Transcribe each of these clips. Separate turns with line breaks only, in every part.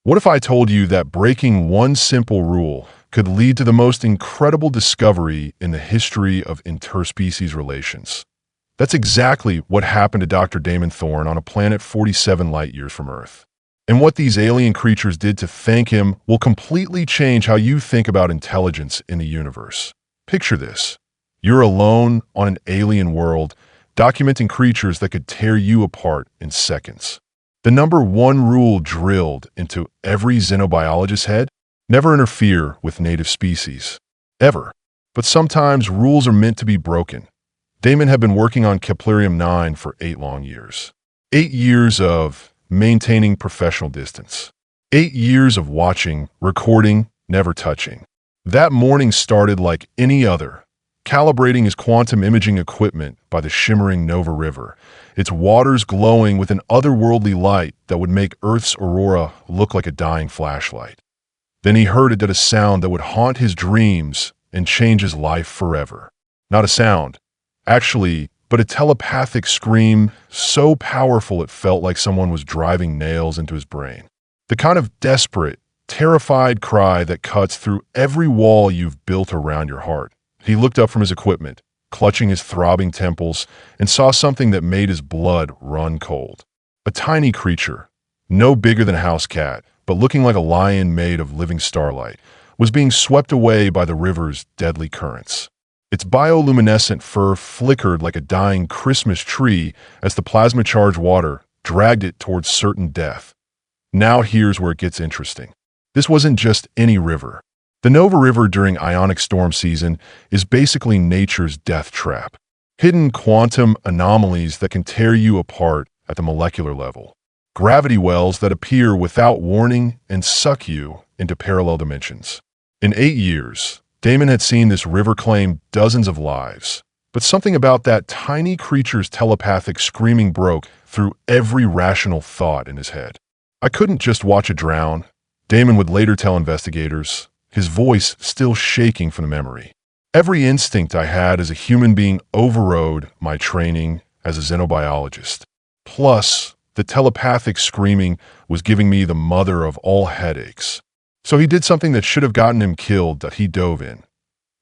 What if I told you that breaking one simple rule could lead to the most incredible discovery in the history of interspecies relations? That's exactly what happened to Dr. Damon Thorne on a planet 47 light-years from Earth. And what these alien creatures did to thank him will completely change how you think about intelligence in the universe. Picture this. You're alone on an alien world, documenting creatures that could tear you apart in seconds. The number one rule drilled into every xenobiologist's head: never interfere with native species. Ever. But sometimes rules are meant to be broken. Damon had been working on Keplerium 9 for 8 long years. 8 years of maintaining professional distance. 8 years of watching, recording, never touching. That morning started like any other, calibrating his quantum imaging equipment by the shimmering Nova River, its waters glowing with an otherworldly light that would make Earth's aurora look like a dying flashlight. Then he heard a sound that would haunt his dreams and change his life forever. Not a sound, actually, but a telepathic scream so powerful it felt like someone was driving nails into his brain. The kind of desperate, terrified cry that cuts through every wall you've built around your heart. He looked up from his equipment, clutching his throbbing temples, and saw something that made his blood run cold. A tiny creature, no bigger than a house cat, but looking like a lion made of living starlight, was being swept away by the river's deadly currents. Its bioluminescent fur flickered like a dying Christmas tree as the plasma-charged water dragged it towards certain death. Now here's where it gets interesting. This wasn't just any river. The Nova River during ionic storm season is basically nature's death trap. Hidden quantum anomalies that can tear you apart at the molecular level. Gravity wells that appear without warning and suck you into parallel dimensions. In 8 years, Damon had seen this river claim dozens of lives. But something about that tiny creature's telepathic screaming broke through every rational thought in his head. I couldn't just watch it drown, Damon would later tell investigators, his voice still shaking from the memory. Every instinct I had as a human being overrode my training as a xenobiologist. Plus, the telepathic screaming was giving me the mother of all headaches. So he did something that should have gotten him killed that he dove in.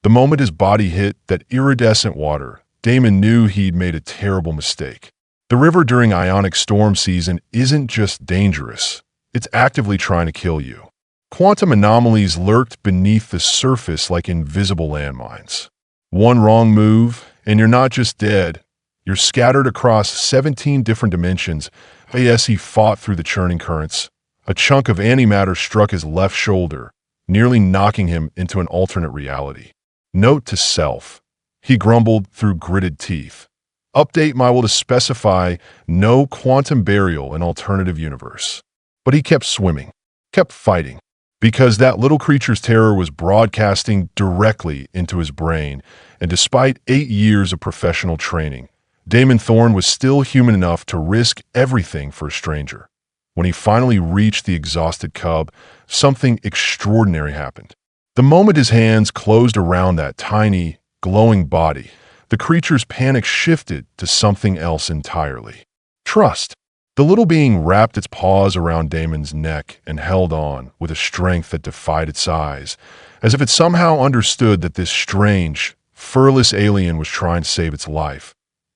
The moment his body hit that iridescent water, Damon knew he'd made a terrible mistake. The river during ionic storm season isn't just dangerous, it's actively trying to kill you. Quantum anomalies lurked beneath the surface like invisible landmines. One wrong move, and you're not just dead, you're scattered across 17 different dimensions. As he fought through the churning currents, a chunk of antimatter struck his left shoulder, nearly knocking him into an alternate reality. Note to self, he grumbled through gritted teeth. Update my will to specify no quantum burial in alternative universe. But he kept swimming, kept fighting. Because that little creature's terror was broadcasting directly into his brain, and despite 8 years of professional training, Damon Thorne was still human enough to risk everything for a stranger. When he finally reached the exhausted cub, something extraordinary happened. The moment his hands closed around that tiny, glowing body, the creature's panic shifted to something else entirely. Trust. The little being wrapped its paws around Damon's neck and held on with a strength that defied its size, as if it somehow understood that this strange, furless alien was trying to save its life.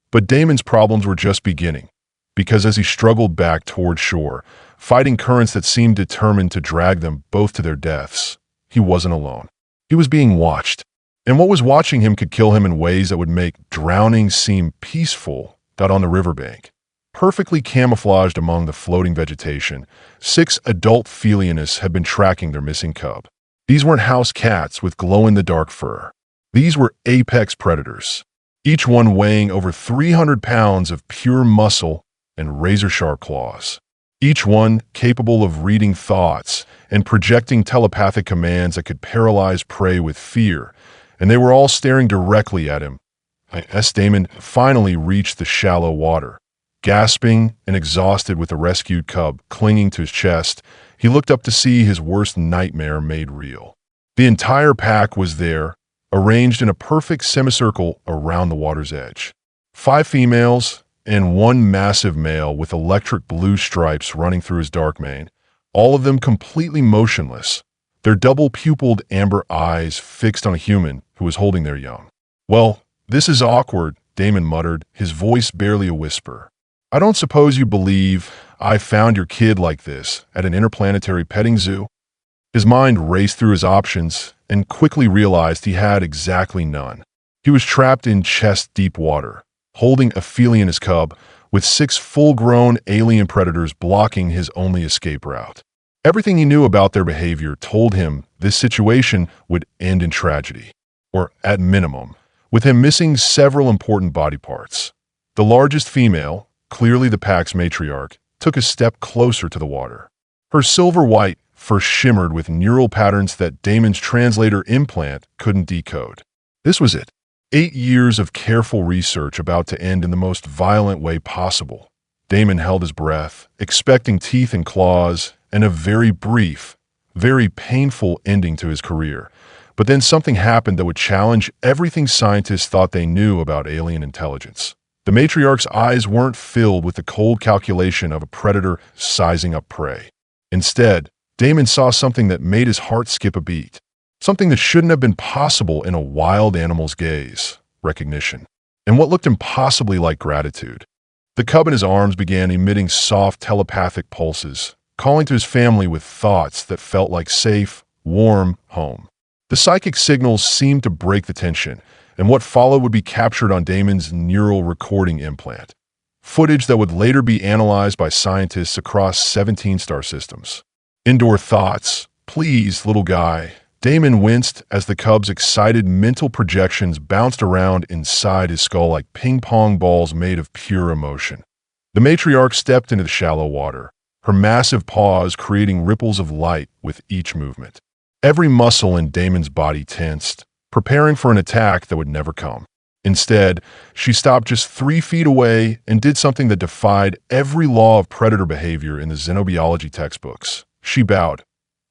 But Damon's problems were just beginning, because as he struggled back toward shore, fighting currents that seemed determined to drag them both to their deaths, he wasn't alone. He was being watched, and what was watching him could kill him in ways that would make drowning seem peaceful out on the riverbank. Perfectly camouflaged among the floating vegetation, 6 adult felionists had been tracking their missing cub. These weren't house cats with glow-in-the-dark fur. These were apex predators, each one weighing over 300 pounds of pure muscle and razor-sharp claws. Each one capable of reading thoughts and projecting telepathic commands that could paralyze prey with fear, and they were all staring directly at him. As Damon finally reached the shallow water, gasping and exhausted with the rescued cub clinging to his chest, he looked up to see his worst nightmare made real. The entire pack was there, arranged in a perfect semicircle around the water's edge. 5 females and 1 massive male with electric blue stripes running through his dark mane, all of them completely motionless, their double-pupilled amber eyes fixed on a human who was holding their young. "Well, this is awkward," Damon muttered, his voice barely a whisper. "I don't suppose you believe I found your kid like this at an interplanetary petting zoo?" His mind raced through his options and quickly realized he had exactly none. He was trapped in chest-deep water, holding Ophelia and his cub, with 6 full-grown alien predators blocking his only escape route. Everything he knew about their behavior told him this situation would end in tragedy, or at minimum, with him missing several important body parts. The largest female, clearly the pack's matriarch, took a step closer to the water. Her silver-white fur shimmered with neural patterns that Damon's translator implant couldn't decode. This was it. 8 years of careful research about to end in the most violent way possible. Damon held his breath, expecting teeth and claws, and a very brief, very painful ending to his career. But then something happened that would challenge everything scientists thought they knew about alien intelligence. The matriarch's eyes weren't filled with the cold calculation of a predator sizing up prey. Instead, Damon saw something that made his heart skip a beat. Something that shouldn't have been possible in a wild animal's gaze: recognition. And what looked impossibly like gratitude. The cub in his arms began emitting soft telepathic pulses, calling to his family with thoughts that felt like safe, warm home. The psychic signals seemed to break the tension, and what followed would be captured on Damon's neural recording implant. Footage that would later be analyzed by scientists across 17 star systems. Indoor thoughts. "Please, little guy." Damon winced as the cub's excited mental projections bounced around inside his skull like ping-pong balls made of pure emotion. The matriarch stepped into the shallow water, her massive paws creating ripples of light with each movement. Every muscle in Damon's body tensed, preparing for an attack that would never come. Instead, she stopped just 3 feet away and did something that defied every law of predator behavior in the xenobiology textbooks. She bowed.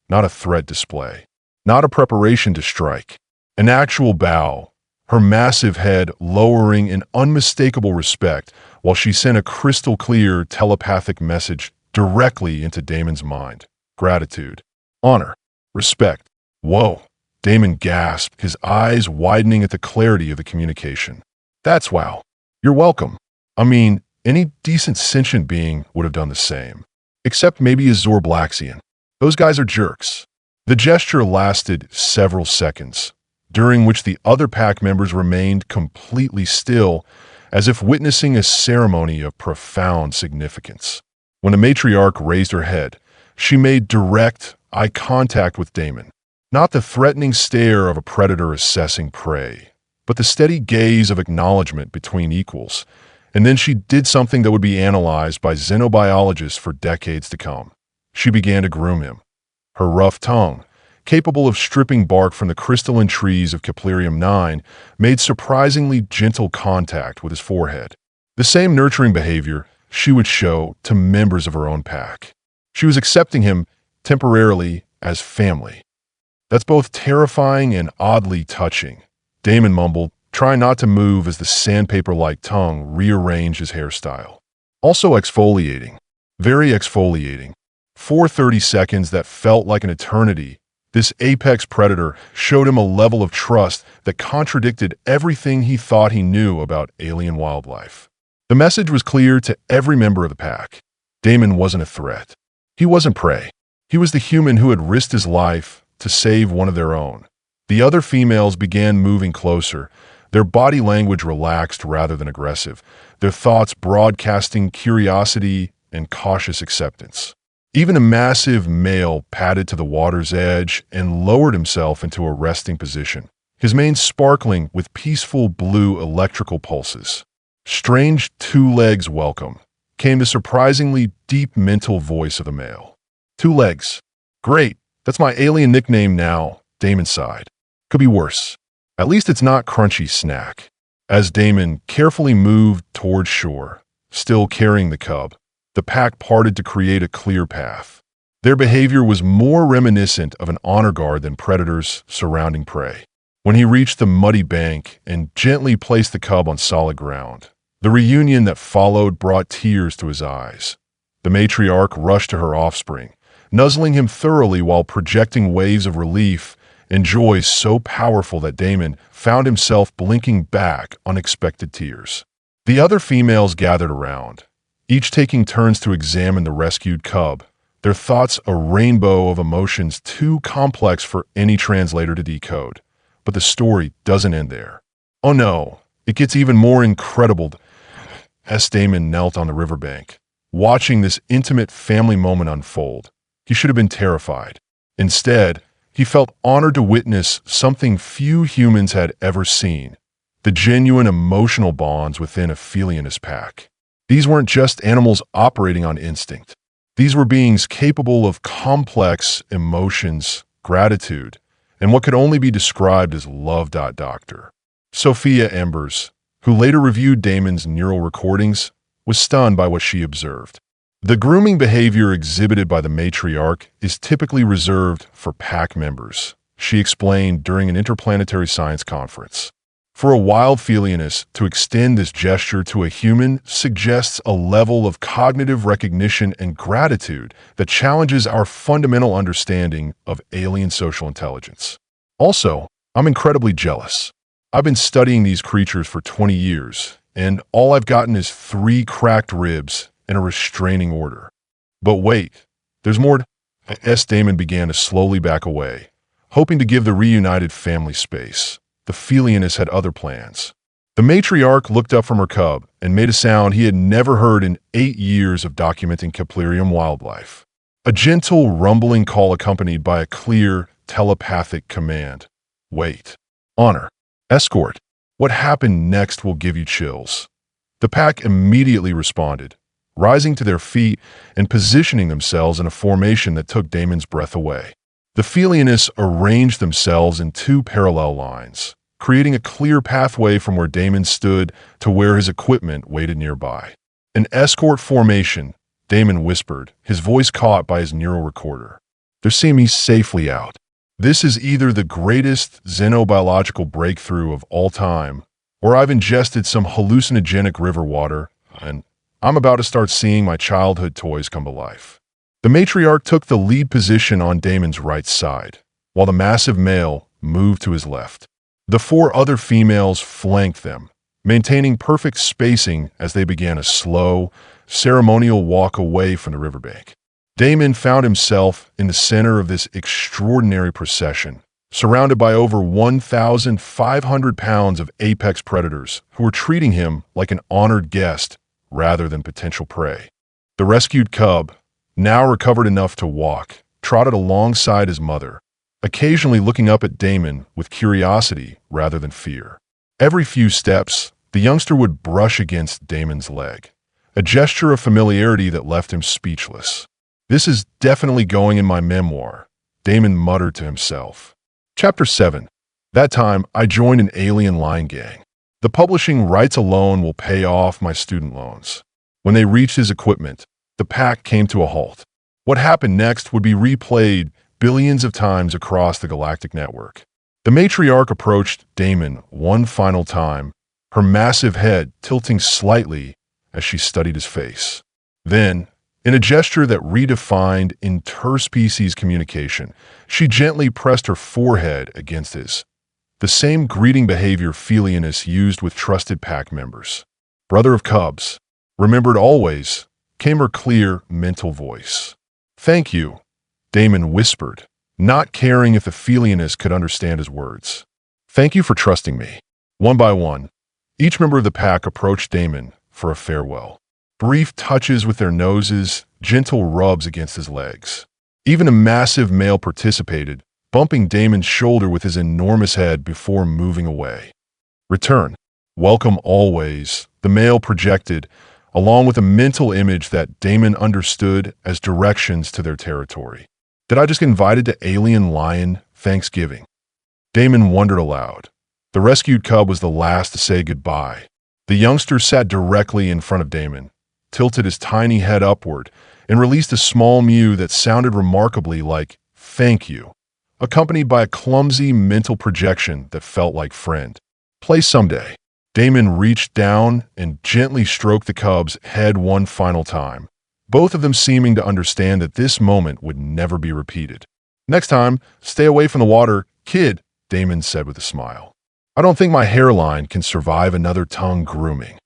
Not a threat display. Not a preparation to strike. An actual bow, her massive head lowering in unmistakable respect while she sent a crystal-clear telepathic message directly into Damon's mind. Gratitude. Honor. Respect. Whoa. Damon gasped, his eyes widening at the clarity of the communication. "That's wow. You're welcome. I mean, any decent sentient being would have done the same. Except maybe a Zorblaxian. Those guys are jerks." The gesture lasted several seconds, during which the other pack members remained completely still, as if witnessing a ceremony of profound significance. When the matriarch raised her head, she made direct eye contact with Damon. Not the threatening stare of a predator assessing prey, but the steady gaze of acknowledgement between equals. And then she did something that would be analyzed by xenobiologists for decades to come. She began to groom him. Her rough tongue, capable of stripping bark from the crystalline trees of Keplerium 9, made surprisingly gentle contact with his forehead. The same nurturing behavior she would show to members of her own pack. She was accepting him temporarily as family. "That's both terrifying and oddly touching," Damon mumbled, trying not to move as the sandpaper-like tongue rearranged his hairstyle. "Also exfoliating. Very exfoliating." For 30 seconds that felt like an eternity, this apex predator showed him a level of trust that contradicted everything he thought he knew about alien wildlife. The message was clear to every member of the pack. Damon wasn't a threat. He wasn't prey. He was the human who had risked his life to save one of their own. The other females began moving closer, their body language relaxed rather than aggressive, their thoughts broadcasting curiosity and cautious acceptance. Even a massive male padded to the water's edge and lowered himself into a resting position, his mane sparkling with peaceful blue electrical pulses. "Strange 2 legs welcome," came the surprisingly deep mental voice of the male. 2 legs. "Great, that's my alien nickname now," Damon sighed. "Could be worse. At least it's not Crunchy Snack." As Damon carefully moved toward shore, still carrying the cub, the pack parted to create a clear path. Their behavior was more reminiscent of an honor guard than predators surrounding prey. When he reached the muddy bank and gently placed the cub on solid ground, the reunion that followed brought tears to his eyes. The matriarch rushed to her offspring, nuzzling him thoroughly while projecting waves of relief and joy so powerful that Damon found himself blinking back unexpected tears. The other females gathered around, each taking turns to examine the rescued cub, their thoughts a rainbow of emotions too complex for any translator to decode. But the story doesn't end there. Oh no, it gets even more incredible as Damon knelt on the riverbank, watching this intimate family moment unfold. He should have been terrified. Instead, he felt honored to witness something few humans had ever seen: the genuine emotional bonds within a felinist pack. These weren't just animals operating on instinct. These were beings capable of complex emotions, gratitude, and what could only be described as love. Dr. Sophia Embers, who later reviewed Damon's neural recordings, was stunned by what she observed. The grooming behavior exhibited by the matriarch is typically reserved for pack members, she explained during an interplanetary science conference. For a wild felinist to extend this gesture to a human suggests a level of cognitive recognition and gratitude that challenges our fundamental understanding of alien social intelligence. Also, I'm incredibly jealous. I've been studying these creatures for 20 years, and all I've gotten is 3 cracked ribs and a restraining order. But wait, there's more. Damon began to slowly back away, hoping to give the reunited family space. The felinist had other plans. The matriarch looked up from her cub and made a sound he had never heard in 8 years of documenting Keplerium wildlife. A gentle, rumbling call accompanied by a clear, telepathic command. Wait. Honor. Escort. What happened next will give you chills. The pack immediately responded, rising to their feet and positioning themselves in a formation that took Damon's breath away. The felionists arranged themselves in 2 parallel lines, creating a clear pathway from where Damon stood to where his equipment waited nearby. An escort formation, Damon whispered, his voice caught by his neural recorder. They're seeing me safely out. This is either the greatest xenobiological breakthrough of all time, or I've ingested some hallucinogenic river water, and I'm about to start seeing my childhood toys come to life. The matriarch took the lead position on Damon's right side, while the massive male moved to his left. The 4 other females flanked them, maintaining perfect spacing as they began a slow, ceremonial walk away from the riverbank. Damon found himself in the center of this extraordinary procession, surrounded by over 1,500 pounds of apex predators who were treating him like an honored guest rather than potential prey. The rescued cub, now recovered enough to walk, trotted alongside his mother, occasionally looking up at Damon with curiosity rather than fear. Every few steps, the youngster would brush against Damon's leg, a gesture of familiarity that left him speechless. This is definitely going in my memoir, Damon muttered to himself. Chapter 7. That time, I joined an alien line gang. The publishing rights alone will pay off my student loans. When they reached his equipment, the pack came to a halt. What happened next would be replayed billions of times across the galactic network. The matriarch approached Damon one final time, her massive head tilting slightly as she studied his face. Then, in a gesture that redefined interspecies communication, she gently pressed her forehead against his. The same greeting behavior felionists used with trusted pack members. Brother of cubs, remembered always, came her clear, mental voice. Thank you, Damon whispered, not caring if the felionist could understand his words. Thank you for trusting me. One by one, each member of the pack approached Damon for a farewell. Brief touches with their noses, gentle rubs against his legs. Even a massive male participated, bumping Damon's shoulder with his enormous head before moving away. Return. Welcome always, the male projected, along with a mental image that Damon understood as directions to their territory. Did I just get invited to Alien Lion Thanksgiving? Damon wondered aloud. The rescued cub was the last to say goodbye. The youngster sat directly in front of Damon, tilted his tiny head upward, and released a small mew that sounded remarkably like "thank you," accompanied by a clumsy mental projection that felt like "friend." Play someday. Damon reached down and gently stroked the cub's head one final time, both of them seeming to understand that this moment would never be repeated. "Next time, stay away from the water, kid," Damon said with a smile. "I don't think my hairline can survive another tongue grooming."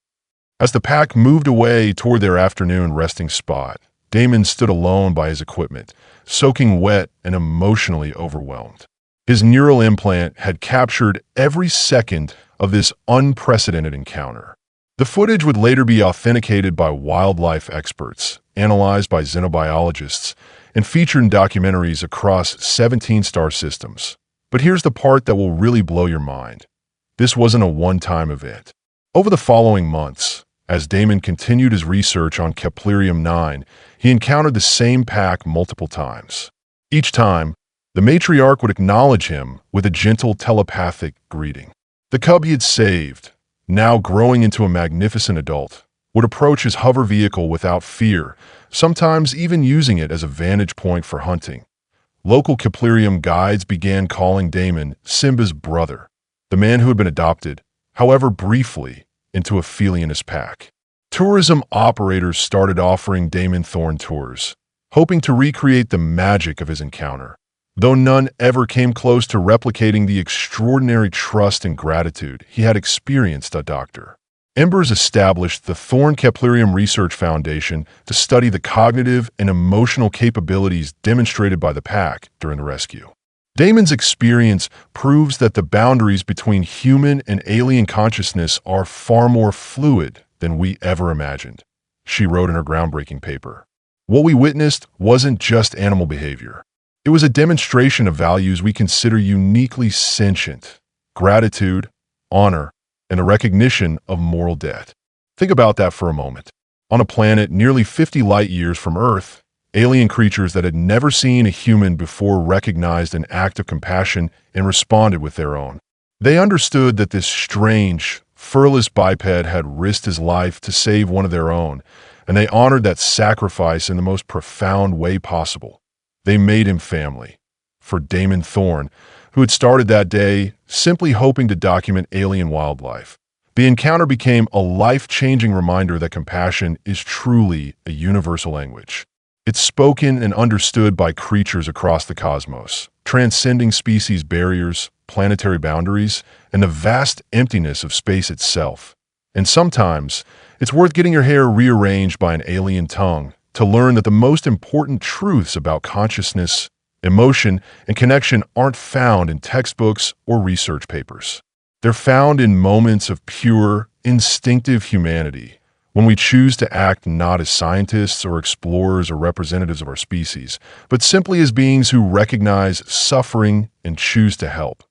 As the pack moved away toward their afternoon resting spot, Damon stood alone by his equipment, soaking wet and emotionally overwhelmed. His neural implant had captured every second of this unprecedented encounter. The footage would later be authenticated by wildlife experts, analyzed by xenobiologists, and featured in documentaries across 17 star systems. But here's the part that will really blow your mind. This wasn't a one-time event. Over the following months, as Damon continued his research on Keplerium 9, he encountered the same pack multiple times. Each time, the matriarch would acknowledge him with a gentle telepathic greeting. The cub he had saved, now growing into a magnificent adult, would approach his hover vehicle without fear, sometimes even using it as a vantage point for hunting. Local Keplerium guides began calling Damon Simba's brother, the man who had been adopted, however briefly, into a felinous pack. Tourism operators started offering Damon Thorne tours, hoping to recreate the magic of his encounter, though none ever came close to replicating the extraordinary trust and gratitude he had experienced at Dr. Embers established the Thorne Keplerium Research Foundation to study the cognitive and emotional capabilities demonstrated by the pack during the rescue. Damon's experience proves that the boundaries between human and alien consciousness are far more fluid than we ever imagined, she wrote in her groundbreaking paper. What we witnessed wasn't just animal behavior. It was a demonstration of values we consider uniquely sentient: gratitude, honor, and the recognition of moral debt. Think about that for a moment. On a planet nearly 50 light years from Earth, alien creatures that had never seen a human before recognized an act of compassion and responded with their own. They understood that this strange, furless biped had risked his life to save one of their own, and they honored that sacrifice in the most profound way possible. They made him family. For Damon Thorne, who had started that day simply hoping to document alien wildlife, the encounter became a life-changing reminder that compassion is truly a universal language. It's spoken and understood by creatures across the cosmos, transcending species barriers, planetary boundaries, and the vast emptiness of space itself. And sometimes, it's worth getting your hair rearranged by an alien tongue to learn that the most important truths about consciousness, emotion, and connection aren't found in textbooks or research papers. They're found in moments of pure, instinctive humanity, when we choose to act not as scientists or explorers or representatives of our species, but simply as beings who recognize suffering and choose to help.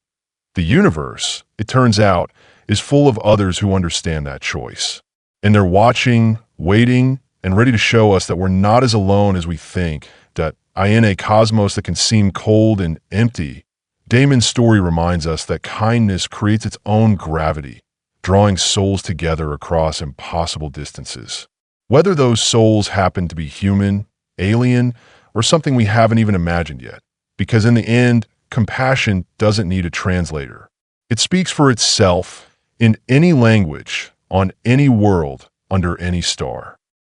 The universe, it turns out, is full of others who understand that choice. And they're watching, waiting, and ready to show us that we're not as alone as we think, that in a cosmos that can seem cold and empty, Damon's story reminds us that kindness creates its own gravity, drawing souls together across impossible distances. Whether those souls happen to be human, alien, or something we haven't even imagined yet. Because in the end, compassion doesn't need a translator. It speaks for itself in any language, on any world, under any star.